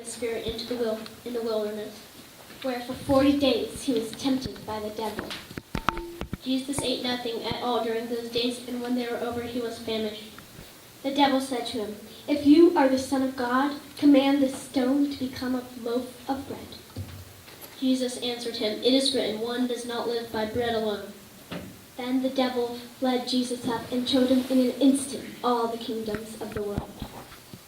the Spirit in the wilderness, where for 40 days he was tempted by the devil. Jesus ate nothing at all during those days, and when they were over, he was famished. The devil said to him, "If you are the Son of God, command this stone to become a loaf of bread." Jesus answered him, "It is written, one does not live by bread alone." Then the devil led Jesus up and showed him in an instant all the kingdoms of the world.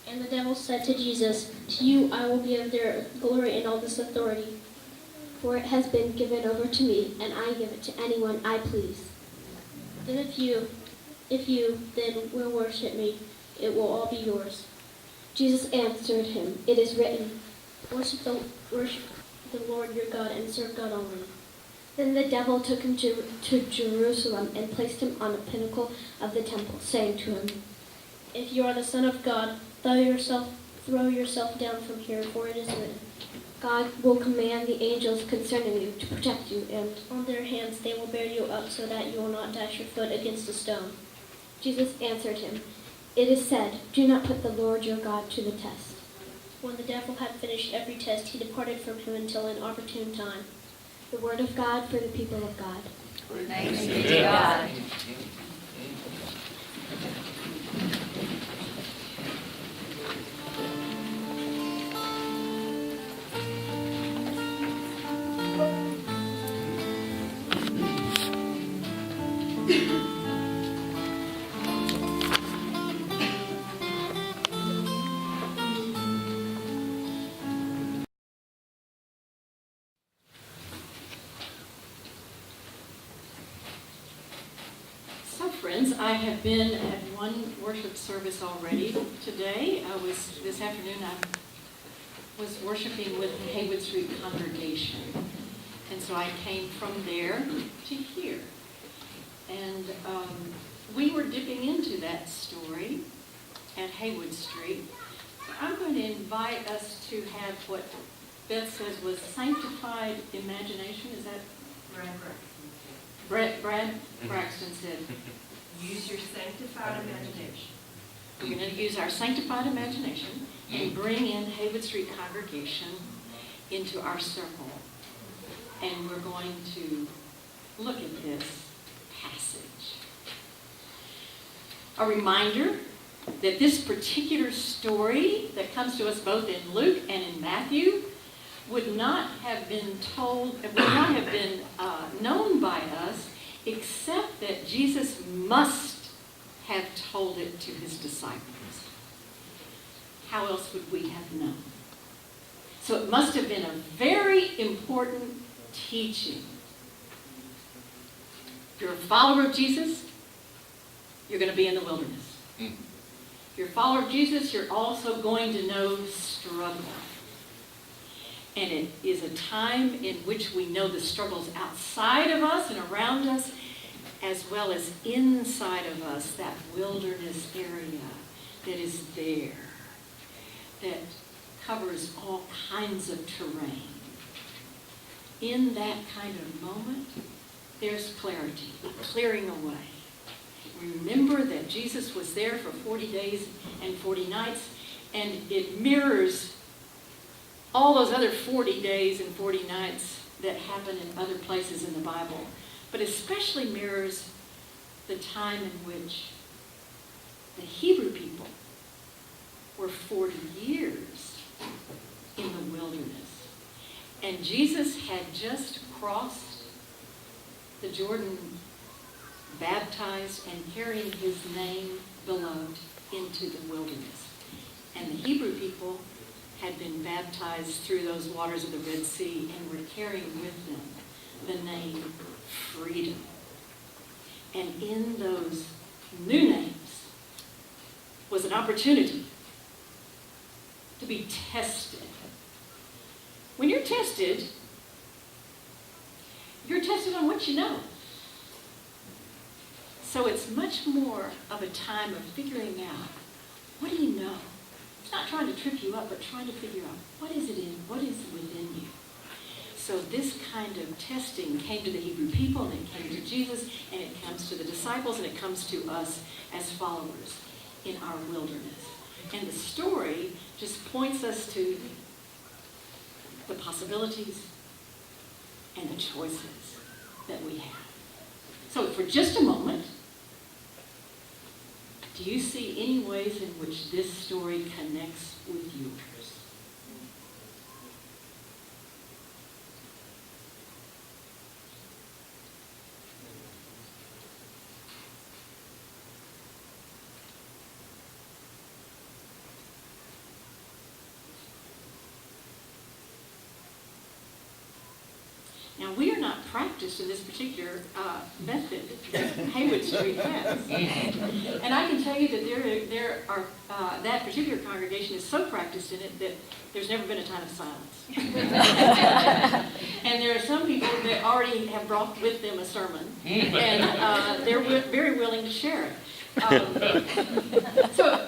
And the devil said to Jesus, "To you I will give their glory and all this authority, for it has been given over to me, and I give it to anyone I please. Then if you then will worship me, it will all be yours." Jesus answered him, "It is written, worship the Lord your God and serve God only." Then the devil took him to Jerusalem and placed him on the pinnacle of the temple, saying to him, "If you are the Son of God, throw yourself down from here, for it is written, God will command the angels concerning you to protect you, and on their hands they will bear you up so that you will not dash your foot against a stone." Jesus answered him, "It is said, do not put the Lord your God to the test." When the devil had finished every test, he departed from him until an opportune time. The word of God for the people of God. Thanks be to God. Friends, I have been at one worship service already today. This afternoon I was worshiping with the Haywood Street congregation. And so I came from there to here. And we were dipping into that story at Haywood Street. So I'm going to invite us to have what Beth says was sanctified imagination. Is that Brad Braxton said? Use your sanctified imagination. We're going to use our sanctified imagination and bring in Haywood Street congregation into our circle. And we're going to look at this passage. A reminder that this particular story that comes to us both in Luke and in Matthew would not have been known by us, except that Jesus must have told it to his disciples. How else would we have known? So it must have been a very important teaching. If you're a follower of Jesus, you're going to be in the wilderness. If you're a follower of Jesus, you're also going to know struggle. And it is a time in which we know the struggles outside of us and around us, as well as inside of us, that wilderness area that is there, that covers all kinds of terrain. In that kind of moment, there's clarity, a clearing away. Remember that Jesus was there for 40 days and 40 nights, and it mirrors all those other 40 days and 40 nights that happen in other places in the Bible, but especially mirrors the time in which the Hebrew people were 40 years in the wilderness. And Jesus had just crossed the Jordan, baptized and carrying his name, beloved, into the wilderness. And the Hebrew people had been baptized through those waters of the Red Sea and were carrying with them the name freedom. And in those new names was an opportunity to be tested. When you're tested on what you know. So it's much more of a time of figuring out, what do you know? It's not trying to trip you up, but trying to figure out what is within you. So this kind of testing came to the Hebrew people, and it came to Jesus, and it comes to the disciples, and it comes to us as followers in our wilderness. And the story just points us to the possibilities, and the choices that we have. So for just a moment, do you see any ways in which this story connects with yours? Now, we are not practiced in this particular method that Haywood Street has. And I can tell you that there are that particular congregation is so practiced in it that there's never been a time of silence. And there are some people that already have brought with them a sermon, and they're very willing to share it. So,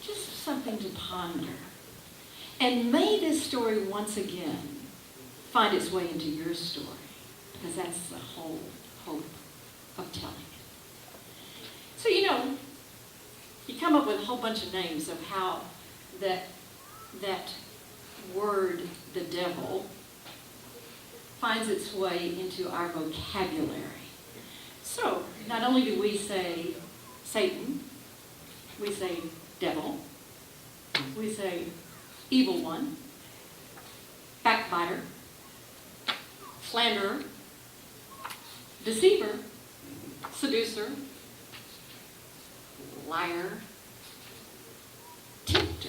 just something to ponder. And may this story once again find its way into your story, because that's the whole hope of telling it. So, you come up with a whole bunch of names of how that word, the devil, finds its way into our vocabulary. So, not only do we say Satan, we say devil, we say evil one, backbiter, slanderer, deceiver, seducer, liar, tempter,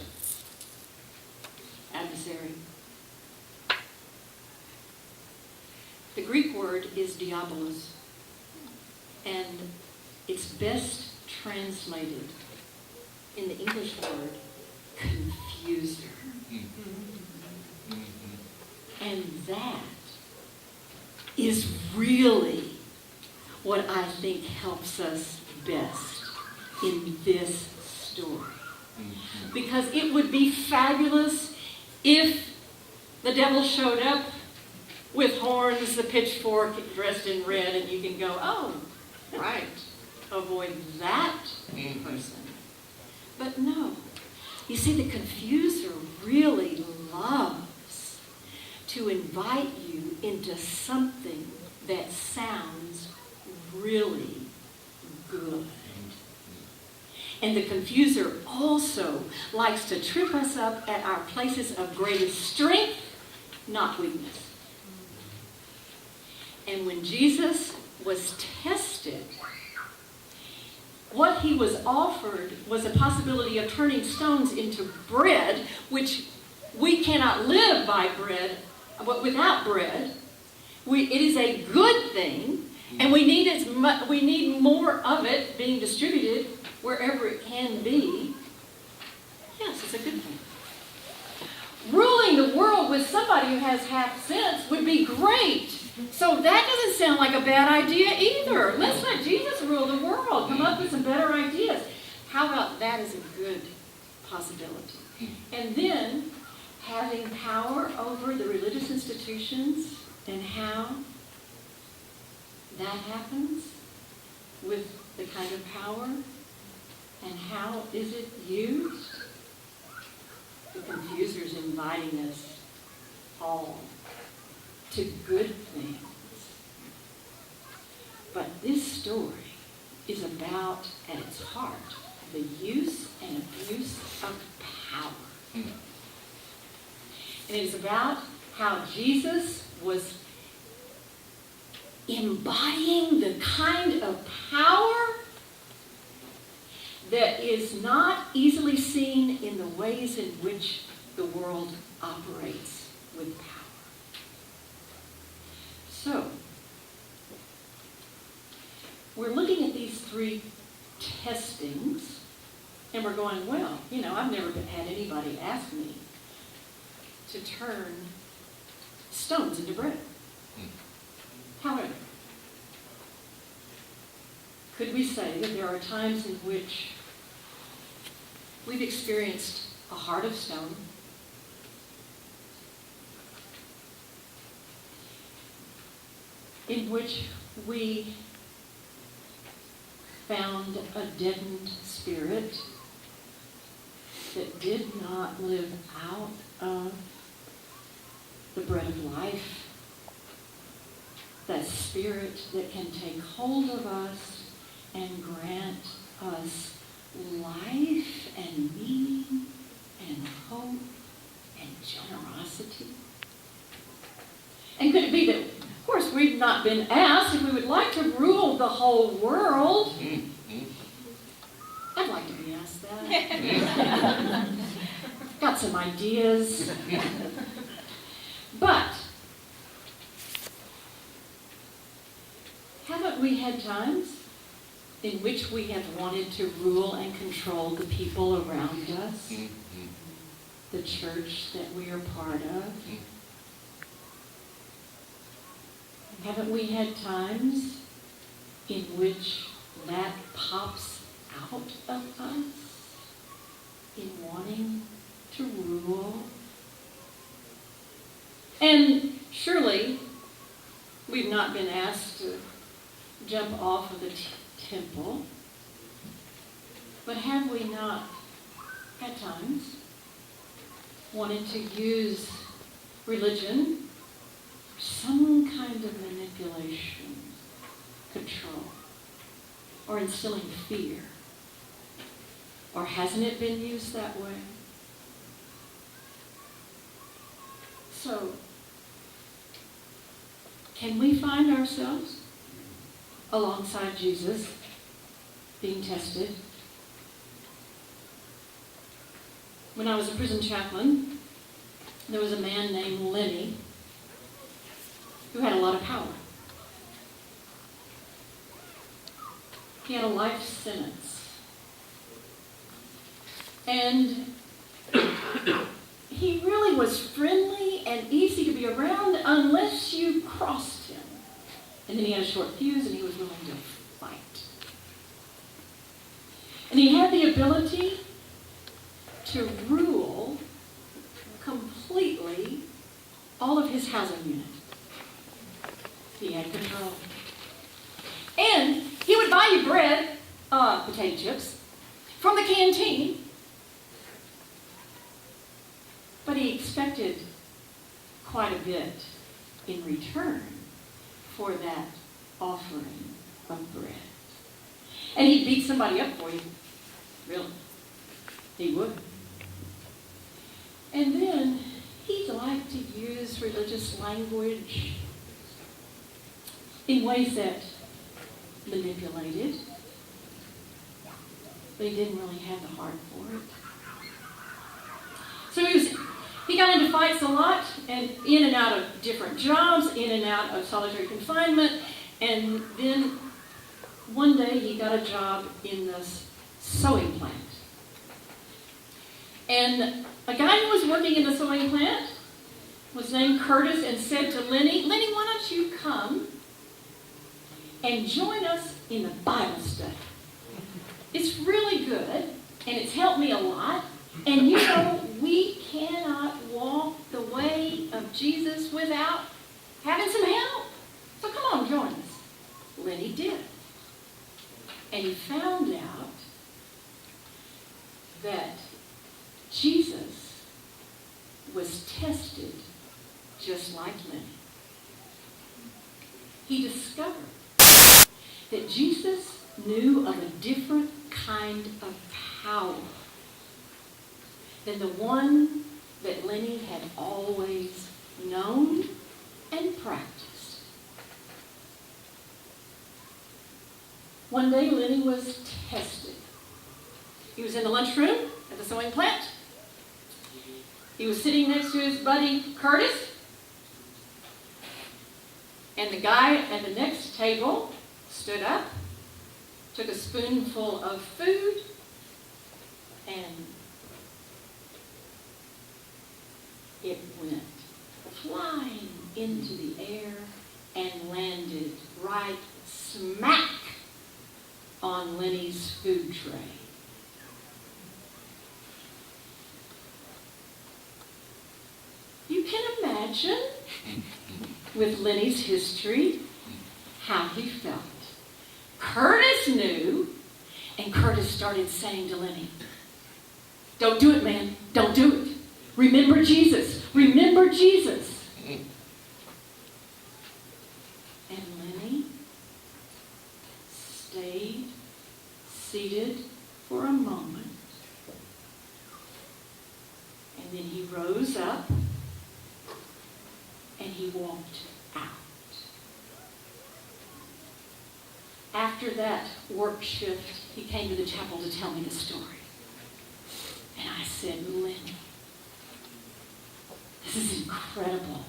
adversary. The Greek word is diabolos, and it's best translated in the English word confuser. And that is really what I think helps us best in this story. Because it would be fabulous if the devil showed up with horns, the pitchfork, dressed in red, and you can go, oh, right, avoid that person. But no. You see, the confuser really loves to invite you into something that sounds really good. And the confuser also likes to trip us up at our places of greatest strength, not weakness. And when Jesus was tested, what he was offered was a possibility of turning stones into bread, which we cannot live by bread, but without bread. It is a good thing, and we need more of it being distributed wherever it can be. Yes, it's a good thing. Ruling the world with somebody who has half sense would be great. So that doesn't sound like a bad idea either. Let's let Jesus rule the world. Come up with some better ideas. How about that as a good possibility? And then having power over the religious institutions and how that happens with the kind of power and how is it used? The confuser's inviting us all to good things. But this story is about, at its heart, the use and abuse of power. And it is about how Jesus was embodying the kind of power that is not easily seen in the ways in which the world operates with power. So, we're looking at these three testings, and we're going, well, I've never had anybody ask me to turn stones into bread. However, could we say that there are times in which we've experienced a heart of stone, in which we found a deadened spirit that did not live out of the bread of life, that Spirit that can take hold of us and grant us life and meaning and hope and generosity. And could it be that, of course, we've not been asked if we would like to rule the whole world? I'd like to be asked that. Got some ideas. But haven't we had times in which we have wanted to rule and control the people around us? The church that we are part of? Haven't we had times in which that pops out of us in wanting to rule? And surely we've not been asked to jump off of the temple, but have we not at times wanted to use religion for some kind of manipulation, control, or instilling fear? Or hasn't it been used that way? So, can we find ourselves alongside Jesus being tested? When I was a prison chaplain, there was a man named Lenny who had a lot of power. He had a life sentence. And he really was friendly and easy to be around unless you crossed him. And then he had a short fuse and he was willing to fight. And he had the ability to rule completely all of his housing unit. He had control. And he would buy you bread, potato chips, from the canteen. But he expected quite a bit in return for that offering of bread. And he'd beat somebody up for you. Really. He would. And then he'd like to use religious language in ways that manipulated. But he didn't really have the heart for it. So he got into fights a lot, and in and out of different jobs, in and out of solitary confinement, and then one day he got a job in this sewing plant. And a guy who was working in the sewing plant was named Curtis and said to Lenny, "Lenny, why don't you come and join us in the Bible study? It's really good, and it's helped me a lot. And you know, we cannot walk the way of Jesus without having some help. So come on, join us." Lenny did. And he found out that Jesus was tested just like Lenny. He discovered that Jesus knew of a different kind of power than the one that Lenny had always known and practiced. One day, Lenny was tested. He was in the lunchroom at the sewing plant. He was sitting next to his buddy Curtis. And the guy at the next table stood up, took a spoonful of food, and it went flying into the air and landed right smack on Lenny's food tray. You can imagine, with Lenny's history, how he felt. Curtis knew, and Curtis started saying to Lenny, "Don't do it, man. Don't do it. Remember Jesus. Remember Jesus." waited for a moment, and then he rose up and he walked out. After that work shift, he came to the chapel to tell me the story. And I said, Lenny, this is incredible.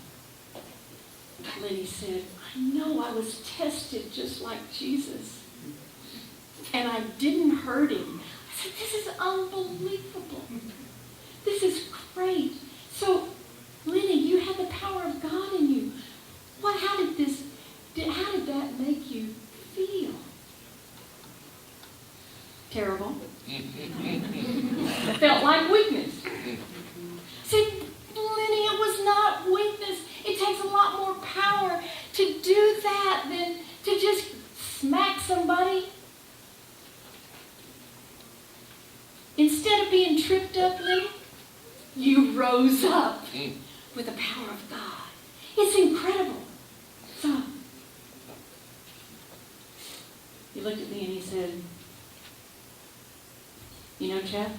Lenny said, I know I was tested just like Jesus. And I didn't hurt him. I said, this is unbelievable. This is great. So, Lenny, you had the power of God in you. How did that make you feel? Terrible. Felt like weakness. See, Lenny, it was not weakness. It takes a lot more power to do that than to just smack somebody. Instead of being tripped up, Lenny, you rose up with the power of God. It's incredible. So, he looked at me and he said, you know, Chap,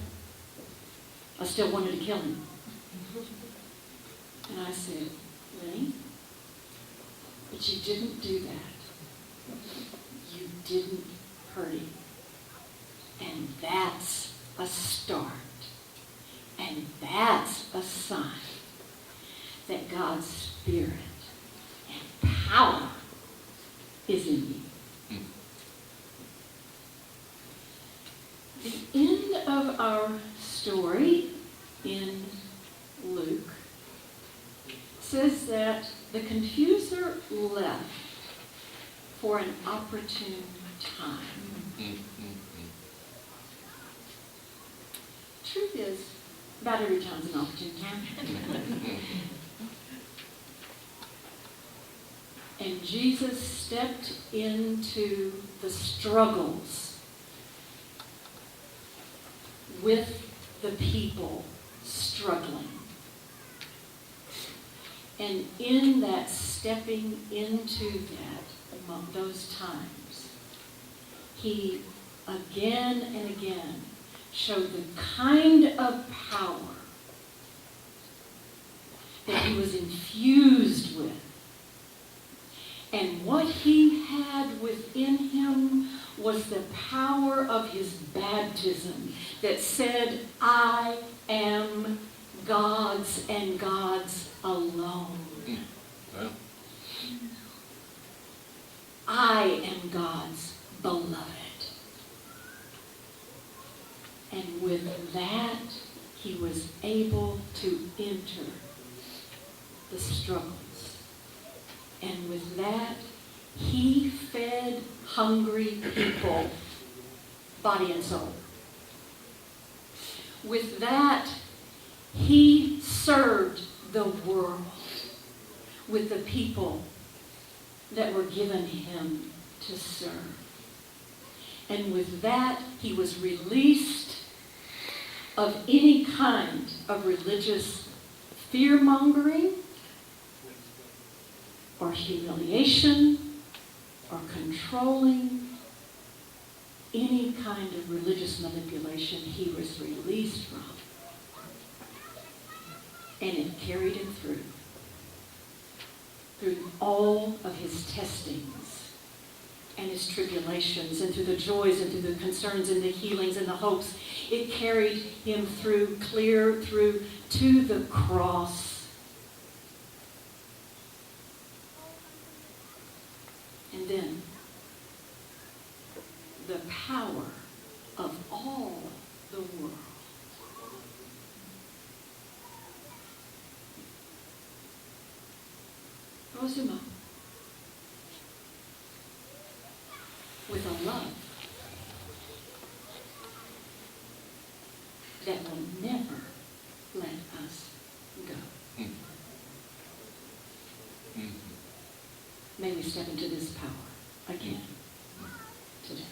I still wanted to kill him. And I said, Lenny, but you didn't do that. You didn't hurt him. And that's a start. And that's a sign that God's Spirit and power is in you. The end of our story in Luke says that the confuser left for an opportune time. Truth is, about every time's an opportune time. And Jesus stepped into the struggles with the people struggling. And in that stepping into those times, he again and again showed the kind of power that he was infused with. And what he had within him was the power of his baptism that said, I am God's and God's alone. Well. I am God's beloved. And with that, he was able to enter the struggles. And with that, he fed hungry people, body and soul. With that, he served the world with the people that were given him to serve. And with that, he was released of any kind of religious fear-mongering or humiliation or controlling, any kind of religious manipulation he was released from. And it carried him through all of his testings and his tribulations, and through the joys and through the concerns and the healings and the hopes. It carried him through, clear through to the cross. And then the power of all the world rose him up with a love that will never let us go. May we step into this power again today.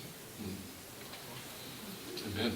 Amen.